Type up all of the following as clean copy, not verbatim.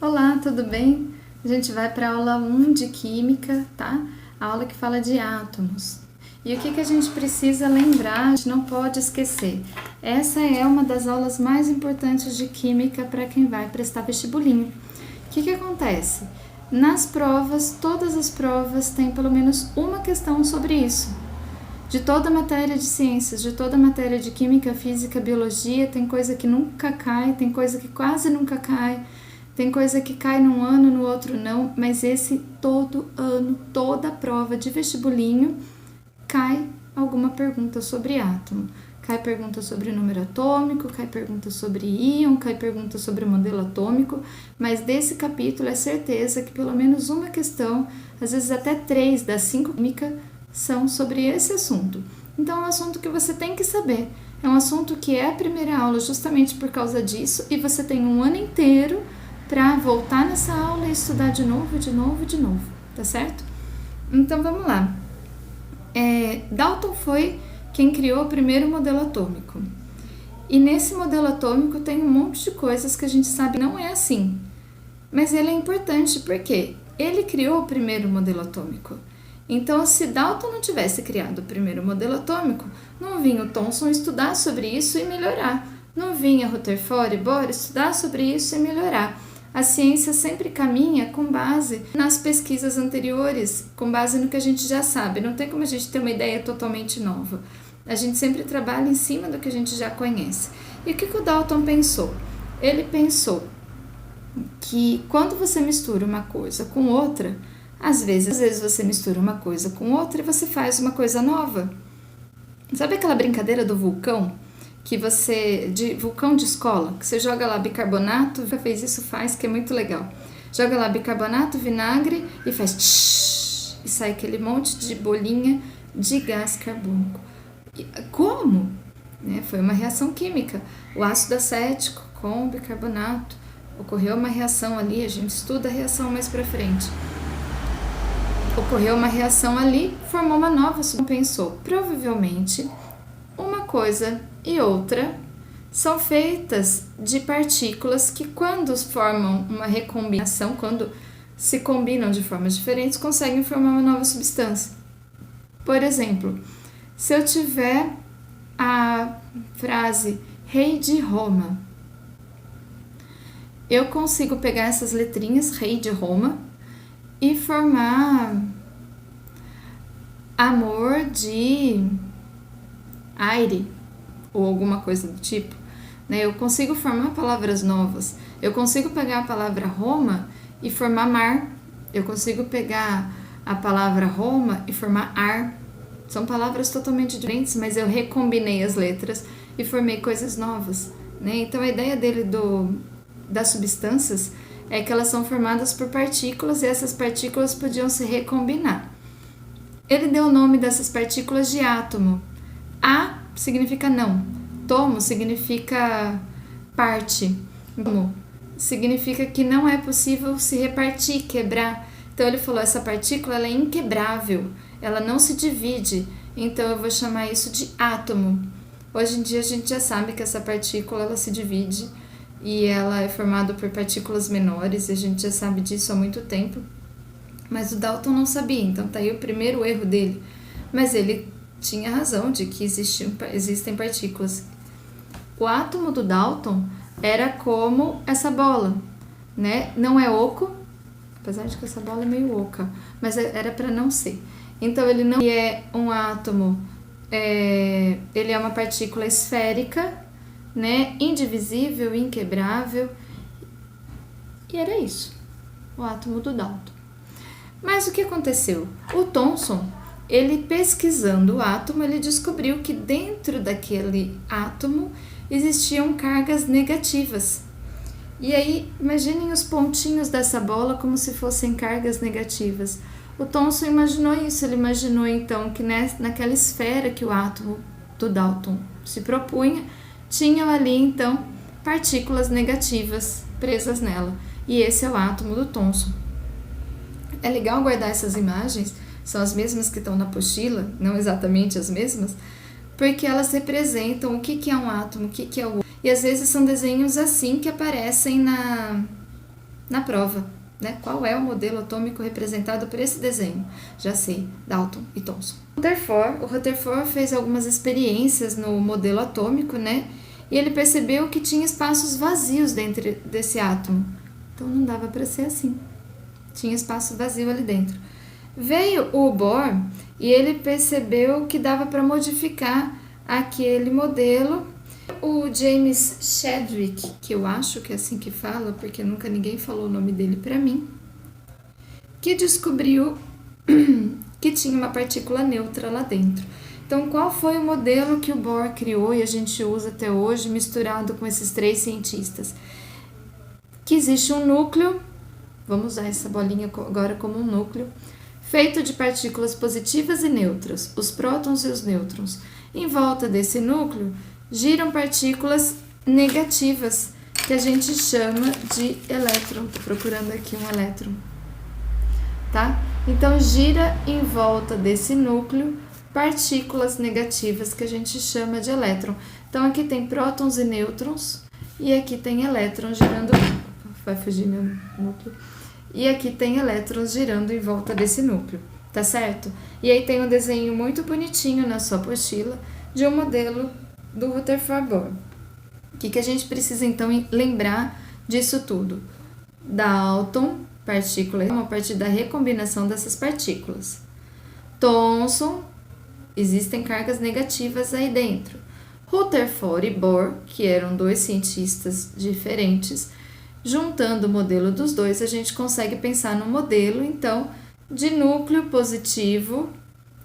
Olá, tudo bem? A gente vai para a aula 1 de Química, tá? A aula que fala de átomos. E o que a gente precisa lembrar, a gente não pode esquecer. Essa é uma das aulas mais importantes de Química para quem vai prestar vestibulinho. O que acontece? Nas provas, todas as provas têm pelo menos uma questão sobre isso. De toda a matéria de ciências, de toda a matéria de química, física, biologia, tem coisa que nunca cai, tem coisa que quase nunca cai, tem coisa que cai num ano, no outro não, mas esse todo ano, toda prova de vestibulinho, cai alguma pergunta sobre átomo. Cai pergunta sobre número atômico, cai pergunta sobre íon, cai pergunta sobre modelo atômico, mas desse capítulo é certeza que pelo menos uma questão, às vezes até 3 das 5 química, são sobre esse assunto. Então é um assunto que você tem que saber. É um assunto que é a primeira aula justamente por causa disso e você tem um ano inteiro para voltar nessa aula e estudar de novo, tá certo? Então vamos lá. Dalton foi quem criou o primeiro modelo atômico. E nesse modelo atômico tem um monte de coisas que a gente sabe não é assim. Mas ele é importante porque ele criou o primeiro modelo atômico. Então, se Dalton não tivesse criado o primeiro modelo atômico, não vinha o Thomson estudar sobre isso e melhorar. Não vinha Rutherford e Bohr estudar sobre isso e melhorar. A ciência sempre caminha com base nas pesquisas anteriores, com base no que a gente já sabe. Não tem como a gente ter uma ideia totalmente nova. A gente sempre trabalha em cima do que a gente já conhece. E o que o Dalton pensou? Ele pensou que quando você mistura uma coisa com outra, às vezes você mistura uma coisa com outra e você faz uma coisa nova. Sabe aquela brincadeira do vulcão? De vulcão de escola, que você joga lá bicarbonato, já fez isso, faz, que é muito legal. Joga lá bicarbonato, vinagre e faz tsh, e sai aquele monte de bolinha de gás carbônico. Como? Foi uma reação química. O ácido acético com o bicarbonato, ocorreu uma reação ali, a gente estuda a reação mais pra frente. Ocorreu uma reação ali, formou uma nova substância. Pensou, provavelmente uma coisa e outra são feitas de partículas que quando formam uma recombinação, quando se combinam de formas diferentes, conseguem formar uma nova substância. Por exemplo, se eu tiver a frase Rei de Roma, eu consigo pegar essas letrinhas, Rei de Roma, e formar amor de aire ou alguma coisa do tipo. Eu consigo formar palavras novas. Eu consigo pegar a palavra Roma e formar mar. Eu consigo pegar a palavra Roma e formar ar. São palavras totalmente diferentes, mas eu recombinei as letras e formei coisas novas. Então a ideia dele das substâncias é que elas são formadas por partículas e essas partículas podiam se recombinar. Ele deu o nome dessas partículas de átomo. A significa não. Tomo significa parte. Tomo significa que não é possível se repartir, quebrar. Então ele falou, essa partícula ela é inquebrável, ela não se divide. Então eu vou chamar isso de átomo. Hoje em dia a gente já sabe que essa partícula ela se divide e ela é formada por partículas menores, e a gente já sabe disso há muito tempo. Mas o Dalton não sabia, então tá aí o primeiro erro dele. Mas ele tinha razão de que existem partículas. O átomo do Dalton era como essa bola, Não é oco, apesar de que essa bola é meio oca, mas era para não ser. Então ele não é um átomo, ele é uma partícula esférica, indivisível, inquebrável. E era isso, o átomo do Dalton. Mas o que aconteceu? O Thomson, ele pesquisando o átomo, ele descobriu que dentro daquele átomo existiam cargas negativas. E aí, imaginem os pontinhos dessa bola como se fossem cargas negativas. O Thomson imaginou isso, ele imaginou então que naquela esfera que o átomo do Dalton se propunha, tinham ali então partículas negativas presas nela. E esse é o átomo do Thomson. É legal guardar essas imagens, são as mesmas que estão na apostila, não exatamente as mesmas, porque elas representam o que é um átomo, o que é o outro. E às vezes são desenhos assim que aparecem na prova, né? Qual é o modelo atômico representado por esse desenho? Já sei, Dalton e Thomson. O Rutherford fez algumas experiências no modelo atômico, né? E ele percebeu que tinha espaços vazios dentro desse átomo. Então não dava para ser assim. Tinha espaço vazio ali dentro. Veio o Bohr e ele percebeu que dava para modificar aquele modelo. O James Chadwick, que eu acho que é assim que fala, porque nunca ninguém falou o nome dele para mim, que descobriu que tinha uma partícula neutra lá dentro. Então, qual foi o modelo que o Bohr criou e a gente usa até hoje, misturado com esses três cientistas? Que existe um núcleo, vamos usar essa bolinha agora como um núcleo, feito de partículas positivas e neutras, os prótons e os nêutrons. Em volta desse núcleo giram partículas negativas, que a gente chama de elétron. Estou procurando aqui um elétron. Tá? Então, gira em volta desse núcleo partículas negativas que a gente chama de elétron. Então, aqui tem prótons e nêutrons, e aqui tem elétrons girando... Vai fugir meu núcleo. E aqui tem elétrons girando em volta desse núcleo, tá certo? E aí tem um desenho muito bonitinho na sua apostila de um modelo do Rutherford Bohr. O que a gente precisa, então, lembrar disso tudo? Dalton, partícula, a partir da recombinação dessas partículas. Thomson, existem cargas negativas aí dentro. Rutherford e Bohr, que eram dois cientistas diferentes, juntando o modelo dos dois, a gente consegue pensar no modelo, então, de núcleo positivo,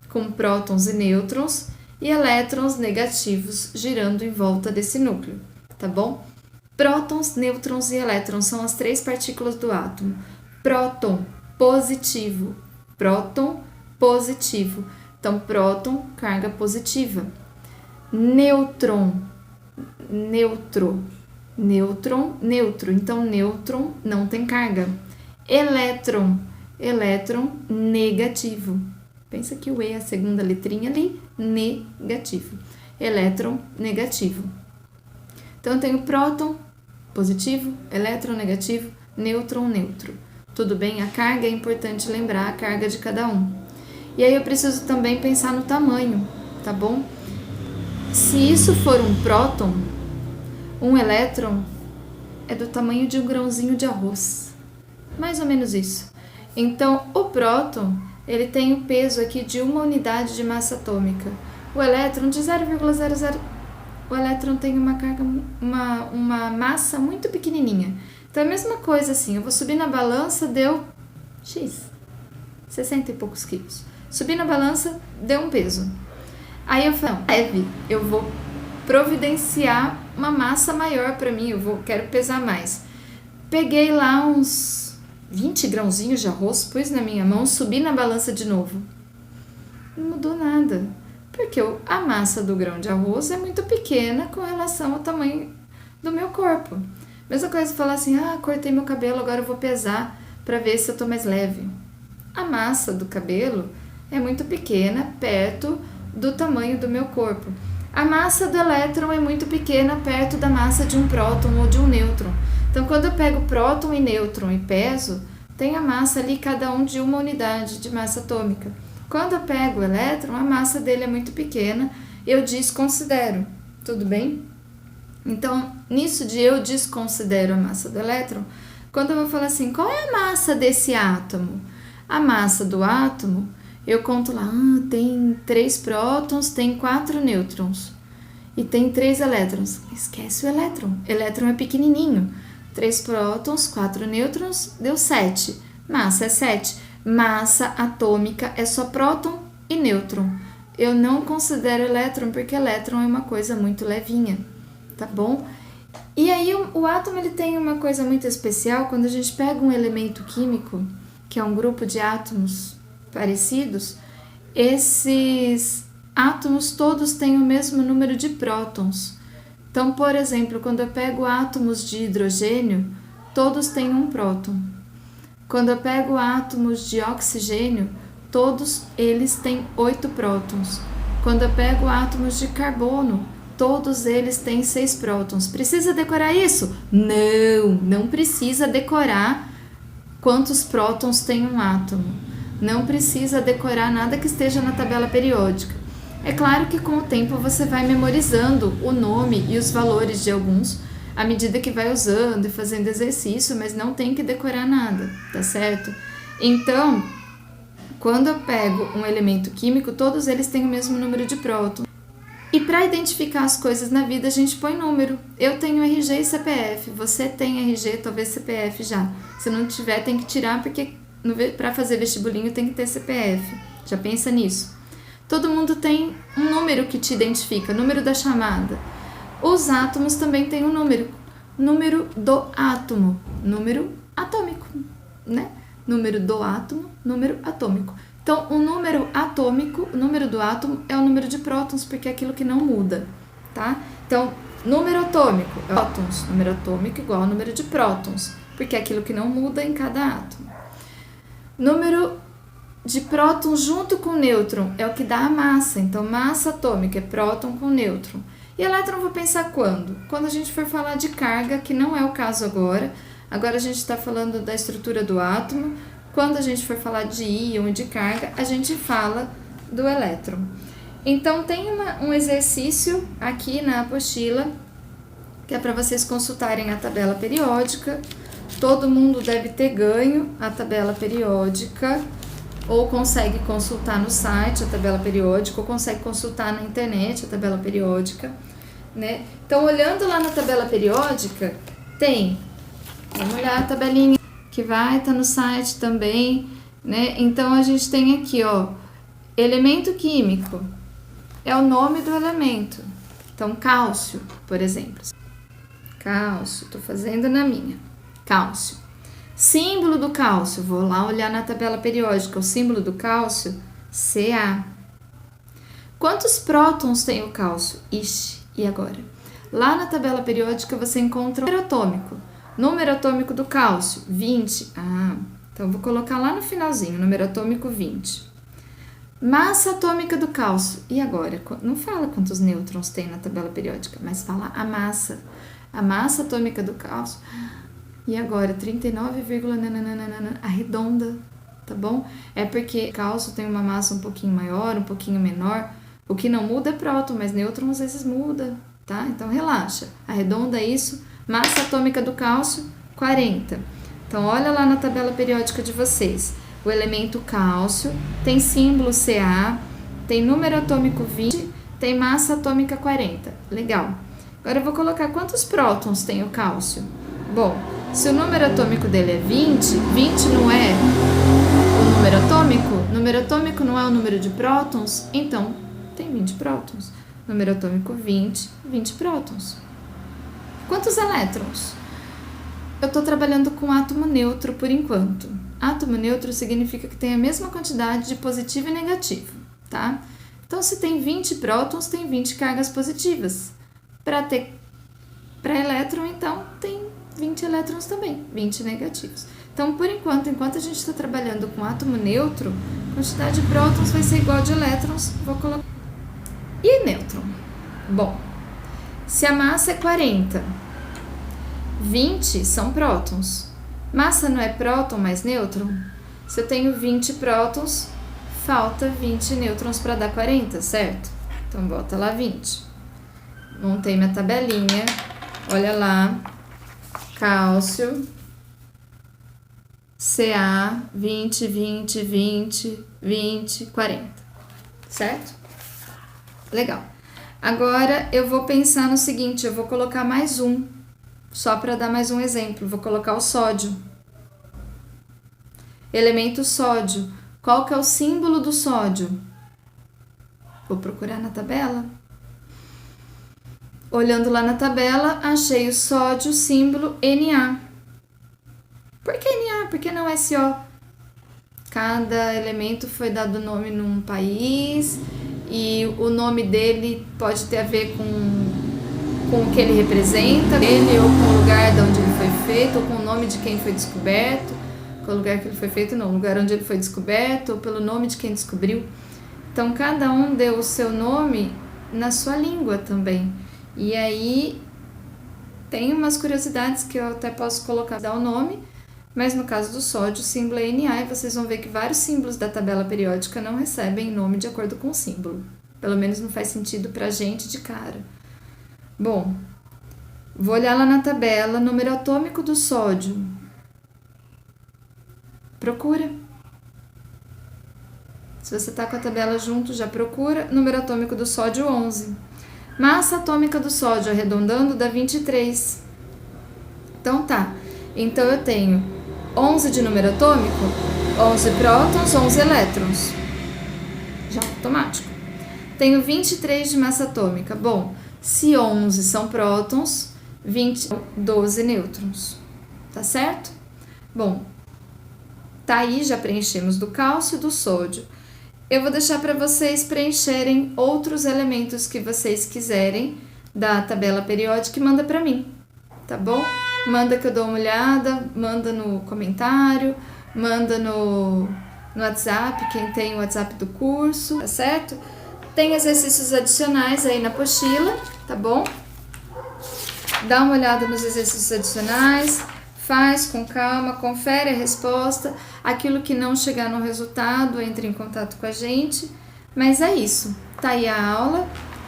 com prótons e nêutrons, e elétrons negativos girando em volta desse núcleo, tá bom? Prótons, nêutrons e elétrons são as três partículas do átomo. Próton, positivo. Próton, positivo. Então, próton, carga positiva. Nêutron, neutro. Nêutron, neutro. Então, nêutron não tem carga. Elétron, elétron negativo. Pensa que o E é a segunda letrinha ali, negativo. Elétron negativo. Então, eu tenho próton positivo, elétron negativo, nêutron neutro. Tudo bem? A carga é importante lembrar a carga de cada um. E aí eu preciso também pensar no tamanho, tá bom? Se isso for um próton, um elétron é do tamanho de um grãozinho de arroz. Mais ou menos isso. Então, o próton, ele tem o peso aqui de uma unidade de massa atômica. O elétron de 0,00. O elétron tem uma carga, uma massa muito pequenininha. Então, é a mesma coisa assim, eu vou subir na balança, deu X, 60 e poucos quilos. Subi na balança, deu um peso. Aí eu falo, não, leve, eu vou providenciar uma massa maior para mim, quero pesar mais. Peguei lá uns 20 grãozinhos de arroz, pus na minha mão, subi na balança de novo. Não mudou nada, porque a massa do grão de arroz é muito pequena com relação ao tamanho do meu corpo. Mesma coisa falar assim, cortei meu cabelo, agora eu vou pesar para ver se eu tô mais leve. A massa do cabelo é muito pequena perto do tamanho do meu corpo. A massa do elétron é muito pequena perto da massa de um próton ou de um nêutron. Então, quando eu pego próton e nêutron e peso, tem a massa ali, cada um de uma unidade de massa atômica. Quando eu pego o elétron, a massa dele é muito pequena, eu desconsidero, tudo bem? Então, nisso de eu desconsidero a massa do elétron, quando eu vou falar assim, qual é a massa desse átomo? A massa do átomo, eu conto lá, tem 3 prótons, tem 4 nêutrons e tem 3 elétrons. Esquece o elétron, elétron é pequenininho. 3 prótons, 4 nêutrons, deu 7. Massa é 7. Massa atômica é só próton e nêutron. Eu não considero elétron porque elétron é uma coisa muito levinha, tá bom? E aí o átomo ele tem uma coisa muito especial quando a gente pega um elemento químico, que é um grupo de átomos parecidos, esses átomos todos têm o mesmo número de prótons. Então, por exemplo, quando eu pego átomos de hidrogênio, todos têm um próton. Quando eu pego átomos de oxigênio, todos eles têm 8 prótons. Quando eu pego átomos de carbono, todos eles têm 6 prótons. Precisa decorar isso? Não, não precisa decorar quantos prótons tem um átomo. Não precisa decorar nada que esteja na tabela periódica. É claro que com o tempo você vai memorizando o nome e os valores de alguns à medida que vai usando e fazendo exercício, mas não tem que decorar nada, tá certo? Então, quando eu pego um elemento químico, todos eles têm o mesmo número de prótons. E para identificar as coisas na vida, a gente põe número. Eu tenho RG e CPF, você tem RG, talvez CPF já. Se não tiver, tem que tirar, porque para fazer vestibulinho tem que ter CPF. Já pensa nisso. Todo mundo tem um número que te identifica, número da chamada. Os átomos também têm um número do átomo, número atômico, né? Número do átomo, número atômico. Então, o número atômico, o número do átomo é o número de prótons, porque é aquilo que não muda, tá? Então, número atômico é prótons, número atômico igual ao número de prótons, porque é aquilo que não muda em cada átomo. Número de prótons junto com nêutron é o que dá a massa, então massa atômica é próton com nêutron. E elétron eu vou pensar quando? Quando a gente for falar de carga, que não é o caso agora. Agora a gente está falando da estrutura do átomo. Quando a gente for falar de íon e de carga, a gente fala do elétron. Então tem um exercício aqui na apostila, que é para vocês consultarem a tabela periódica. Todo mundo deve ter ganho a tabela periódica, ou consegue consultar no site a tabela periódica, ou consegue consultar na internet a tabela periódica, né? Então, olhando lá na tabela periódica, vamos olhar a tabelinha que vai estar no site também, né? Então, a gente tem aqui, ó, elemento químico, é o nome do elemento. Então, cálcio, por exemplo. Cálcio, tô fazendo na minha. Cálcio. Símbolo do cálcio, vou lá olhar na tabela periódica, o símbolo do cálcio, Ca. Quantos prótons tem o cálcio? Ixi, e agora? Lá na tabela periódica você encontra o número atômico. Número atômico do cálcio, 20. Então vou colocar lá no finalzinho, número atômico 20. Massa atômica do cálcio, e agora? Não fala quantos nêutrons tem na tabela periódica, mas fala a massa. A massa atômica do cálcio... E agora, 39, arredonda, tá bom? É porque cálcio tem uma massa um pouquinho maior, um pouquinho menor. O que não muda é próton, mas nêutron às vezes muda, tá? Então, relaxa. Arredonda isso. Massa atômica do cálcio, 40. Então, olha lá na tabela periódica de vocês. O elemento cálcio tem símbolo Ca, tem número atômico 20, tem massa atômica 40. Legal. Agora, eu vou colocar quantos prótons tem o cálcio. Bom... Se o número atômico dele é 20, 20 não é o número atômico não é o número de prótons, então tem 20 prótons. Número atômico 20, 20 prótons. Quantos elétrons? Eu estou trabalhando com átomo neutro por enquanto. Átomo neutro significa que tem a mesma quantidade de positivo e negativo, tá? Então, se tem 20 prótons, tem 20 cargas positivas. Para elétron, então, tem 20 elétrons também, 20 negativos. Então, por enquanto a gente está trabalhando com átomo neutro, a quantidade de prótons vai ser igual a de elétrons, vou colocar. E nêutron? Bom, se a massa é 40, 20 são prótons. Massa não é próton mais nêutron? Se eu tenho 20 prótons, falta 20 nêutrons para dar 40, certo? Então, bota lá 20. Montei minha tabelinha, olha lá. Cálcio, Ca, 20, 20, 20, 20, 40, certo? Legal. Agora, eu vou pensar no seguinte, eu vou colocar mais um, só para dar mais um exemplo, vou colocar o sódio. Elemento sódio, qual que é o símbolo do sódio? Vou procurar na tabela. Olhando lá na tabela, achei o sódio, símbolo Na. Por que Na? Por que não SO? Cada elemento foi dado nome num país e o nome dele pode ter a ver com o que ele representa, ele ou com o lugar de onde ele foi feito, ou com o nome de quem foi descoberto, com o lugar que ele foi feito, não, o lugar onde ele foi descoberto, ou pelo nome de quem descobriu. Então, cada um deu o seu nome na sua língua também. E aí, tem umas curiosidades que eu até posso colocar, dar o nome, Mas no caso do sódio, o símbolo é Na e vocês vão ver que vários símbolos da tabela periódica não recebem nome de acordo com o símbolo. Pelo menos não faz sentido pra gente de cara. Bom, vou olhar lá na tabela, número atômico do sódio. Procura. Se você tá com a tabela junto, já procura. Número atômico do sódio, 11. Massa atômica do sódio, arredondando, dá 23. Então tá. Então eu tenho 11 de número atômico, 11 prótons, 11 elétrons. Já automático. Tenho 23 de massa atômica. Bom, se 11 são prótons, 12 nêutrons. Tá certo? Bom, tá aí, já preenchemos do cálcio e do sódio. Eu vou deixar para vocês preencherem outros elementos que vocês quiserem da tabela periódica e manda para mim, tá bom? Manda que eu dou uma olhada, manda no comentário, manda no WhatsApp, quem tem o WhatsApp do curso, tá certo? Tem exercícios adicionais aí na apostila, tá bom? Dá uma olhada nos exercícios adicionais, faz com calma, confere a resposta, aquilo que não chegar no resultado, entre em contato com a gente, mas é isso, tá aí a aula,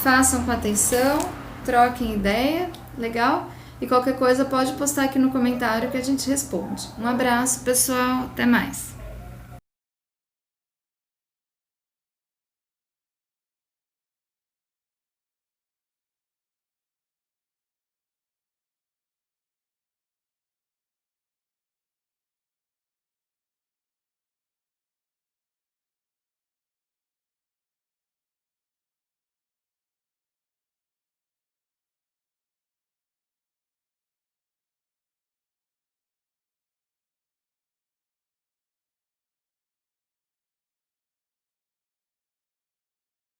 façam com atenção, troquem ideia, legal? E qualquer coisa pode postar aqui no comentário que a gente responde. Um abraço, pessoal, até mais!